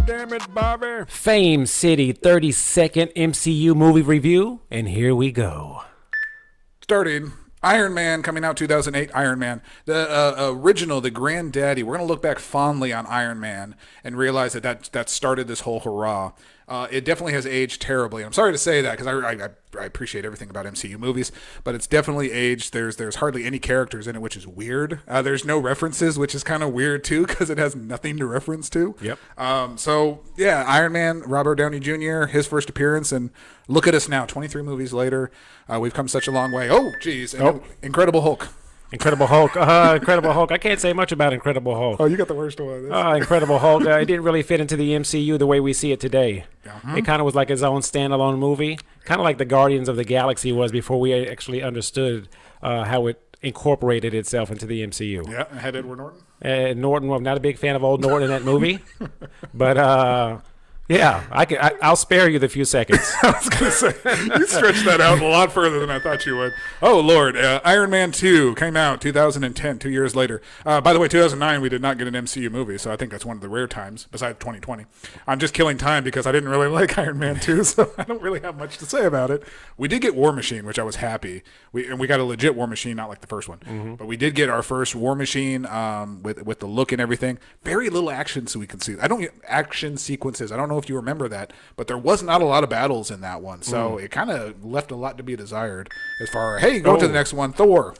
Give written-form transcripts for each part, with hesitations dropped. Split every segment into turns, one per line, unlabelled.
damn it, Bobby.
Fame City 30-second MCU movie review, and here we go.
Starting Iron Man, coming out 2008, Iron Man. The original, the granddaddy. We're going to look back fondly on Iron Man and realize that started this whole hurrah. It definitely has aged terribly. I'm sorry to say that because I appreciate everything about MCU movies, but it's definitely aged. There's hardly any characters in it, which is weird. There's no references, which is kind of weird too because it has nothing to reference to.
Yep.
So yeah, Iron Man, Robert Downey Jr., his first appearance, and look at us now, 23 movies later. We've come such a long way. Oh, geez. Incredible Hulk.
Incredible Hulk. Incredible Hulk. I can't say much about Incredible Hulk.
Oh, you got the worst one.
Incredible Hulk. It didn't really fit into the MCU the way we see it today.
Uh-huh.
It kind of was like its own standalone movie, kind of like the Guardians of the Galaxy was before we actually understood how it incorporated itself into the MCU.
Yeah, it had Edward Norton.
Norton, I'm not a big fan of old Norton in that movie, but yeah, I'll spare you the few seconds.
I was going to say, you stretched that out a lot further than I thought you would. Oh, Lord. Iron Man 2 came out 2010, 2 years later. By the way, 2009, we did not get an MCU movie, so I think that's one of the rare times, besides 2020. I'm just killing time because I didn't really like Iron Man 2, so I don't really have much to say about it. We did get War Machine, which I was happy. We got a legit War Machine, not like the first one. Mm-hmm. But we did get our first War Machine with the look and everything. Very little action so we can see. Action sequences. I don't know if you remember that, but there was not a lot of battles in that one, so it kind of left a lot to be desired as far as, hey, go to the next one. Thor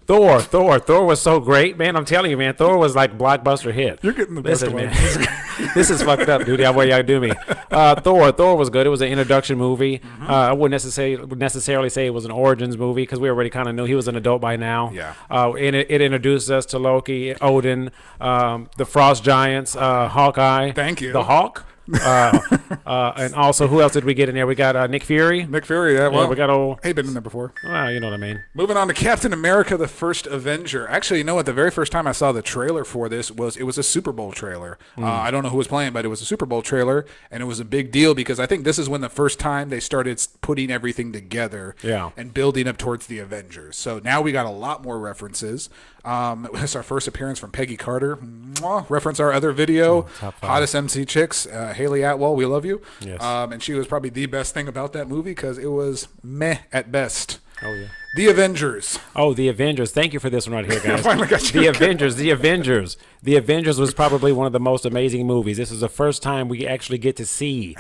was so great, man. I'm telling you, man, Thor was like blockbuster hit.
You're getting the best one.
Man. This is fucked up, dude. What y'all do me? Thor was good. It was an introduction movie. Mm-hmm. I wouldn't necessarily say it was an origins movie because we already kind of knew he was an adult by now.
Yeah.
And it introduced us to Loki, Odin, the Frost Giants, Hawkeye.
Thank you.
The Hawk. And also, who else did we get in there? We got Nick Fury.
Yeah, well,
we got
hey, been in there before.
Well, you know what I mean.
Moving on to Captain America, the First Avenger. Actually, you know what? The very first time I saw the trailer for this was a Super Bowl trailer. I don't know who was playing, but it was a Super Bowl trailer, and it was a big deal because I think this is when the first time they started putting everything together and building up towards the Avengers. So now we got a lot more references. It was our first appearance from Peggy Carter. Mwah. Reference our other video, Hottest MC Chicks, Haley Atwell, we love you.
Yes.
And she was probably the best thing about that movie because it was meh at best.
Oh, yeah.
The Avengers.
Oh, The Avengers. Thank you for this one right here, guys.
Finally got you.
The Avengers. The Avengers was probably one of the most amazing movies. This is the first time we actually get to see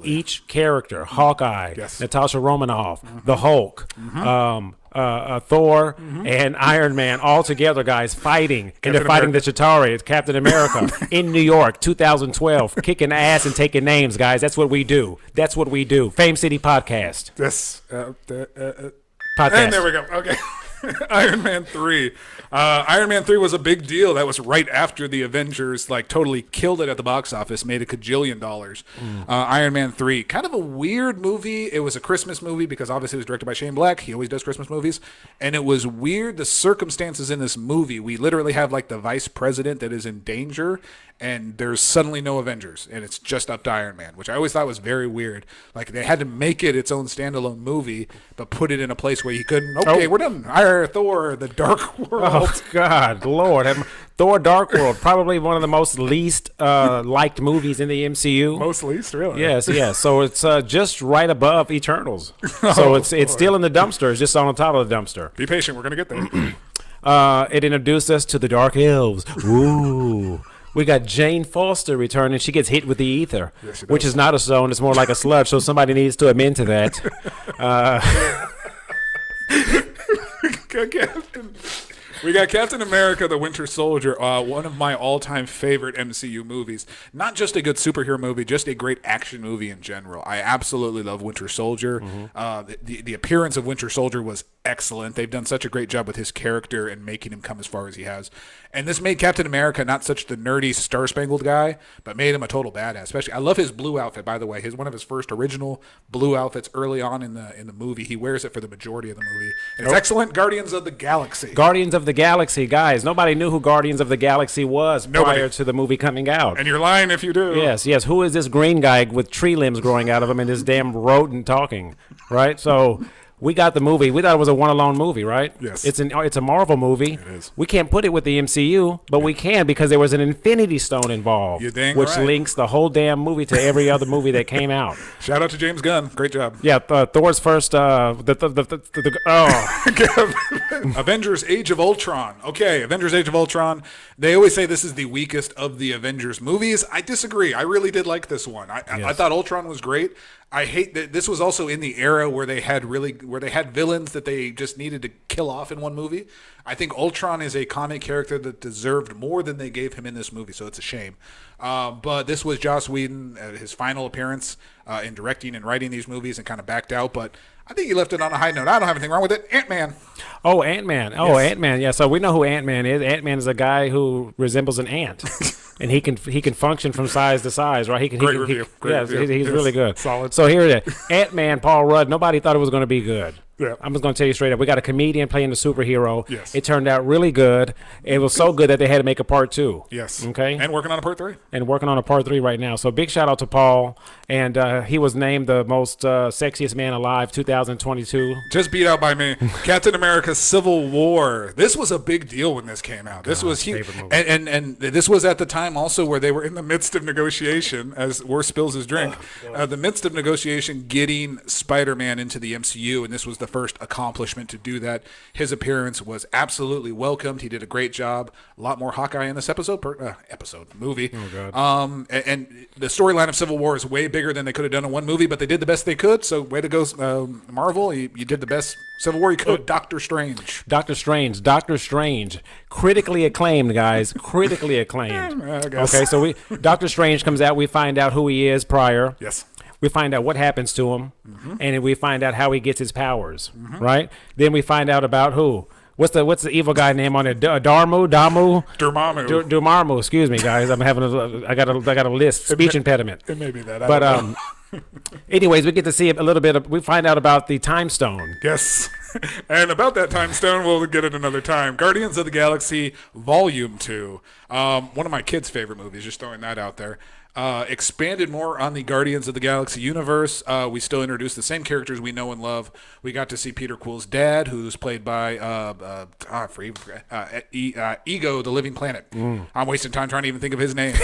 each character, Hawkeye, Natasha Romanoff, the Hulk, Thor, and Iron Man all together, guys, fighting. And they're fighting the Chitauri. It's Captain America in New York, 2012, kicking ass and taking names, guys. That's what we do. Fame City Podcast.
Yes.
Podcast.
And there we go. Okay. Iron Man 3. Iron Man 3 was a big deal. That was right after the Avengers totally killed it at the box office, made $1 gajillion. Iron Man 3, kind of a weird movie. It was a Christmas movie because obviously it was directed by Shane Black. He always does Christmas movies. And it was weird, the circumstances in this movie. We literally have the vice president that is in danger, and there's suddenly no Avengers, and it's just up to Iron Man, which I always thought was very weird. They had to make it its own standalone movie, but put it in a place where you couldn't, we're done. Thor, the Dark World.
Oh, God, Lord. Thor Dark World, probably one of the most least liked movies in the MCU.
Most least, really?
Yes. So it's just right above Eternals. So it's still in the dumpster. It's just on the top of the dumpster.
Be patient. We're going to get there.
It introduced us to the Dark Elves. Ooh. We got Jane Foster returning. She gets hit with the ether, which is not a stone. It's more like a sludge, so somebody needs to amend to that.
We got Captain America, the Winter Soldier, one of my all-time favorite MCU movies. Not just a good superhero movie, just a great action movie in general. I absolutely love Winter Soldier. The appearance of Winter Soldier was excellent. They've done such a great job with his character and making him come as far as he has. And this made Captain America not such the nerdy Star-Spangled guy, but made him a total badass. Especially, I love his blue outfit, by the way. One of his first original blue outfits early on in the movie. He wears it for the majority of the movie. And it's excellent. Guardians of the Galaxy.
Guardians of the Galaxy, guys. Nobody knew who Guardians of the Galaxy was prior to the movie coming out.
And you're lying if you do.
Yes. Who is this green guy with tree limbs growing out of him and this damn rodent talking, right? So we got the movie. We thought it was a one-alone movie, right?
Yes.
It's a Marvel movie.
It is.
We can't put it with the MCU, but we can because there was an Infinity Stone involved, which links the whole damn movie to every other movie that came out.
Shout out to James Gunn. Great job.
Yeah, Thor's first.
Avengers Age of Ultron. Okay, Avengers Age of Ultron. They always say this is the weakest of the Avengers movies. I disagree. I really did like this one. I thought Ultron was great. I hate that this was also in the era where they had villains that they just needed to kill off in one movie. I think Ultron is a comic character that deserved more than they gave him in this movie, so it's a shame. But this was Joss Whedon, his final appearance in directing and writing these movies, and kind of backed out. But I think he left it on a high note. I don't have anything wrong with it. Ant-Man.
Oh, Ant-Man. Oh, yes. Ant-Man. Yeah, so we know who Ant-Man is. Ant-Man is a guy who resembles an ant. And he can function from size to size, right? Great review. He's really good.
Solid.
So here it is. Ant-Man, Paul Rudd. Nobody thought it was going to be good.
Yeah.
I'm just going to tell you straight up. We got a comedian playing the superhero.
Yes.
It turned out really good. It was so good that they had to make a part 2.
Yes.
Okay.
And working on a part 3.
And working on a part 3 right now. So big shout out to Paul. And he was named the most sexiest man alive 2022.
Just beat out by me. Captain America Civil War. This was a big deal when this came out. This was huge. And this was at the time also where they were in the midst of negotiation, as War spills his drink, the midst of negotiation getting Spider-Man into the MCU. And this was the first accomplishment to do that. His appearance was absolutely welcomed. He did a great job. A lot more Hawkeye in this movie.
Oh, God.
And the storyline of Civil War is way bigger than they could have done in one movie, but they did the best they could. So way to go, Marvel. You did the best Civil War you could. Doctor Strange.
Doctor Strange. Critically acclaimed, guys. Critically acclaimed.
I guess.
Okay, so Doctor Strange comes out. We find out who he is prior.
Yes.
We find out what happens to him, and we find out how he gets his powers, right? Then we find out about who. What's the evil guy name on it? Dormammu. Excuse me, guys. I got a list. Speech impediment.
It may be that.
But anyways, we get to see a little bit. We find out about the Time Stone.
Yes. And about that Time Stone, we'll get it another time. Guardians of the Galaxy Volume 2. One of my kids' favorite movies. Just throwing that out there. Expanded more on the Guardians of the Galaxy universe. We still introduced the same characters we know and love. We got to see Peter Quill's dad, who's played by Ego, the Living Planet. I'm wasting time trying to even think of his name.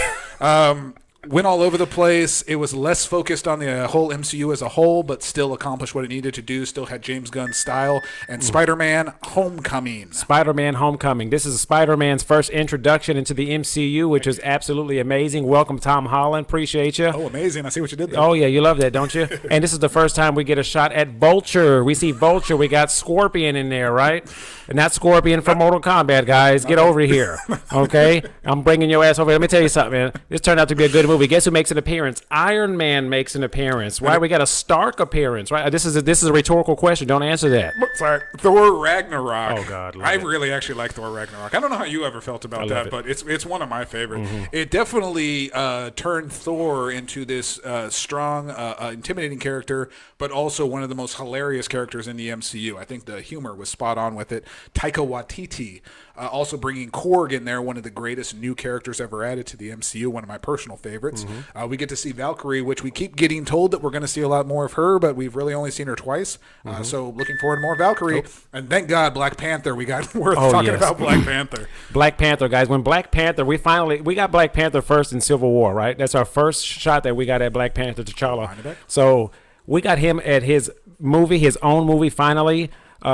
Went all over the place. It was less focused on the whole MCU as a whole, but still accomplished what it needed to do. Still had James Gunn's style. And SpiderMan Homecoming.
SpiderMan Homecoming. This is Spider-Man's first introduction into the MCU, which is absolutely amazing. Welcome, Tom Holland. Appreciate you.
Oh, amazing. I see what you did there.
Oh, yeah. You love that, don't you? And this is the first time we get a shot at Vulture. We see Vulture. We got Scorpion in there, right? And not Scorpion from Mortal Kombat, guys. Get over here, okay? I'm bringing your ass over here. Let me tell you something, man. This turned out to be a good movie. Guess who makes an appearance? Iron Man makes an appearance. Why we got a Stark appearance? Right? This is a rhetorical question. Don't answer that.
Sorry. Thor Ragnarok.
Oh God,
I really actually like Thor Ragnarok. I don't know how you ever felt about that, but it's one of my favorites. It definitely turned Thor into this strong, intimidating character, but also one of the most hilarious characters in the MCU. I think the humor was spot on with it. Taika Waititi also bringing Korg in there, one of the greatest new characters ever added to the MCU, one of my personal favorites. We get to see Valkyrie, which we keep getting told that we're going to see a lot more of her, but we've really only seen her twice. So looking forward to more Valkyrie. And thank God, Black Panther. We got talking about Black Panther.
Black Panther, guys. When Black Panther, we got Black Panther first in Civil War, right? That's our first shot that we got at Black Panther, T'Challa. So we got him at his own movie, finally.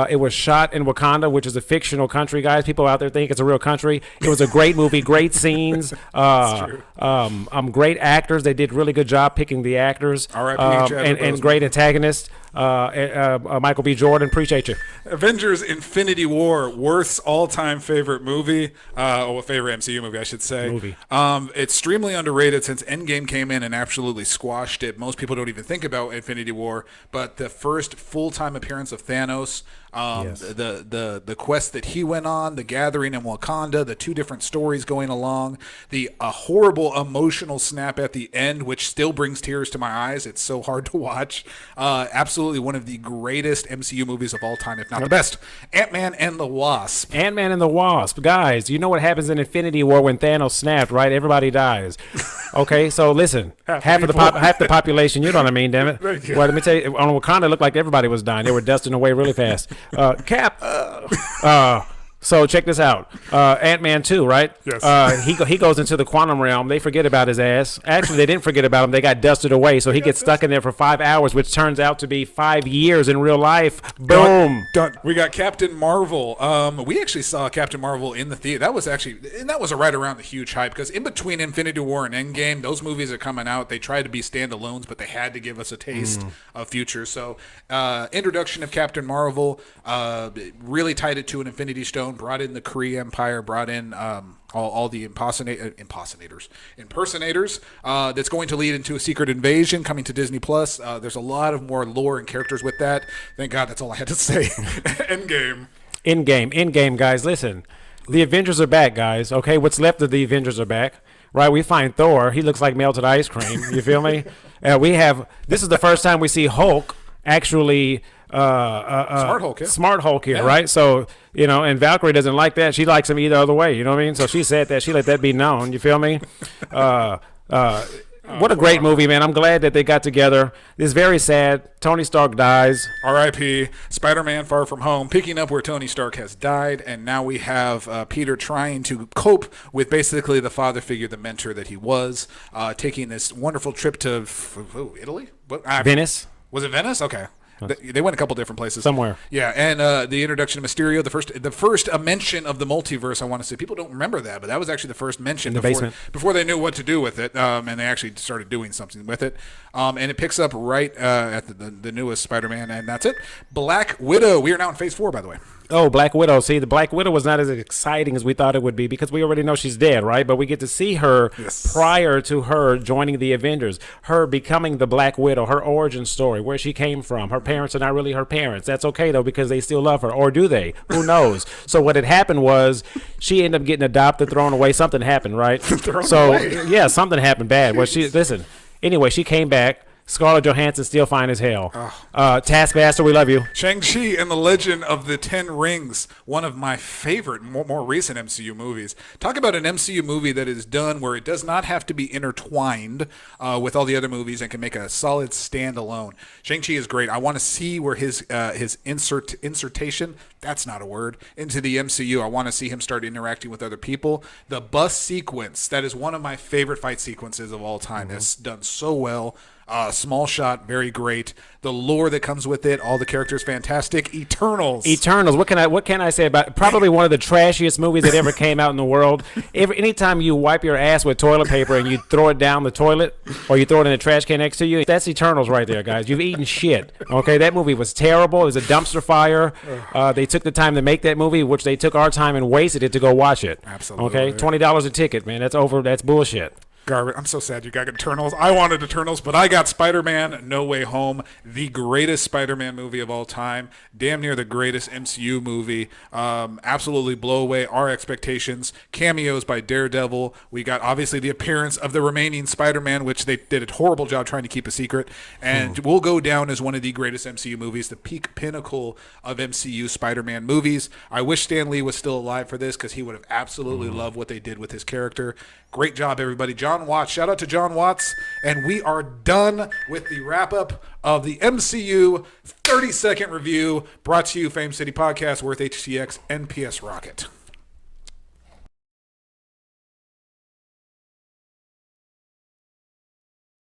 It was shot in Wakanda, which is a fictional country, guys. People out there think it's a real country. It was a great movie, great scenes, great actors. They did really good job picking the actors, and great antagonists. Michael B. Jordan, appreciate you.
Avengers Infinity War, Worth's all-time favorite movie, favorite MCU movie, I should say. Extremely underrated since Endgame came in and absolutely squashed it. Most people don't even think about Infinity War, but the first full-time appearance of Thanos, the quest that he went on, the gathering in Wakanda, the two different stories going along, the horrible emotional snap at the end, which still brings tears to my eyes. It's so hard to watch. Absolutely absolutely one of the greatest MCU movies of all time, if not the best. Ant-Man and the Wasp.
Ant-Man and the Wasp. Guys, you know what happens in Infinity War when Thanos snapped, right? Everybody dies. Okay, so listen. half the population, you know what I mean, damn it. Well, let me tell you, on Wakanda, it looked like everybody was dying. They were dusting away really fast. Cap. So check this out. Ant-Man 2, right?
Yes.
He goes into the quantum realm. They forget about his ass. Actually, they didn't forget about him. They got dusted away. So he gets stuck in there for 5 hours, which turns out to be 5 years in real life. Boom.
Done. We got Captain Marvel. We actually saw Captain Marvel in the theater. That was right around the huge hype, because in between Infinity War and Endgame, those movies are coming out. They tried to be standalones, but they had to give us a taste of future. So introduction of Captain Marvel really tied it to an Infinity Stone. Brought in the Kree Empire, brought in all the impersonators. That's going to lead into a Secret Invasion coming to Disney Plus. There's a lot of more lore and characters with that. Thank God, that's all I had to say.
Endgame, guys. Listen, the Avengers are back, guys. Okay, what's left of the Avengers are back. Right, we find Thor. He looks like melted ice cream. You feel me? This is the first time we see Hulk actually. Smart Hulk here, right? So, and Valkyrie doesn't like that. She likes him either other way, you know what I mean? So she said that. She let that be known, you feel me? What a great movie, man. I'm glad that they got together. It's very sad. Tony Stark dies.
R.I.P. Spider-Man Far From Home, picking up where Tony Stark has died, and now we have Peter trying to cope with basically the father figure, the mentor that he was, taking this wonderful trip to Italy?
Venice.
Was it Venice? Okay. They went a couple different places.
Somewhere.
Yeah, and the introduction of Mysterio, the first mention of the multiverse, I want to say. People don't remember that, but that was actually the first mention before they knew what to do with it, and they actually started doing something with it. And it picks up right at the newest Spider-Man, and that's it. Black Widow. We are now in Phase 4, by the way.
Oh, Black Widow. See, the Black Widow was not as exciting as we thought it would be, because we already know she's dead, right? But we get to see her prior to her joining the Avengers, her becoming the Black Widow, her origin story, where she came from. Her parents are not really her parents. That's okay, though, because they still love her. Or do they? Who knows? So what had happened was she ended up getting adopted, thrown away. Something happened, right? Yeah, something happened bad. Well, anyway, she came back. Scarlett Johansson still fine as hell. Taskmaster, we love you.
Shang-Chi and the Legend of the Ten Rings, one of my favorite, more recent MCU movies. Talk about an MCU movie that is done where it does not have to be intertwined with all the other movies and can make a solid standalone. Shang-Chi is great. I want to see where his insertion, that's not a word, into the MCU. I want to see him start interacting with other people. The bus sequence, that is one of my favorite fight sequences of all time. It's done so well. Small shot, very great. The lore that comes with it, all the characters, fantastic. Eternals.
What can I say about it? Probably one of the trashiest movies that ever came out in the world. Anytime you wipe your ass with toilet paper and you throw it down the toilet, or you throw it in the trash can next to you, that's Eternals right there, guys. You've eaten shit. Okay, that movie was terrible. It was a dumpster fire. They took the time to make that movie, which they took our time and wasted it to go watch it.
Absolutely.
Okay, $20 a ticket, man. That's over. That's bullshit.
Garbage. I'm so sad you got Eternals. I wanted Eternals, but I got Spider-Man No Way Home, the greatest Spider-Man movie of all time, damn near the greatest MCU movie. Absolutely blow away our expectations. Cameos by Daredevil. We got obviously the appearance of the remaining Spider-Man, which they did a horrible job trying to keep a secret, and will go down as one of the greatest MCU movies, the peak pinnacle of MCU Spider-Man movies. I wish Stan Lee was still alive for this, because he would have absolutely loved what they did with his character. Great job, everybody. John Watts. Shout out to John Watts. And we are done with the wrap-up of the MCU 30-second review brought to you, Fame City Podcast, Worth HTX, and PS Rocket.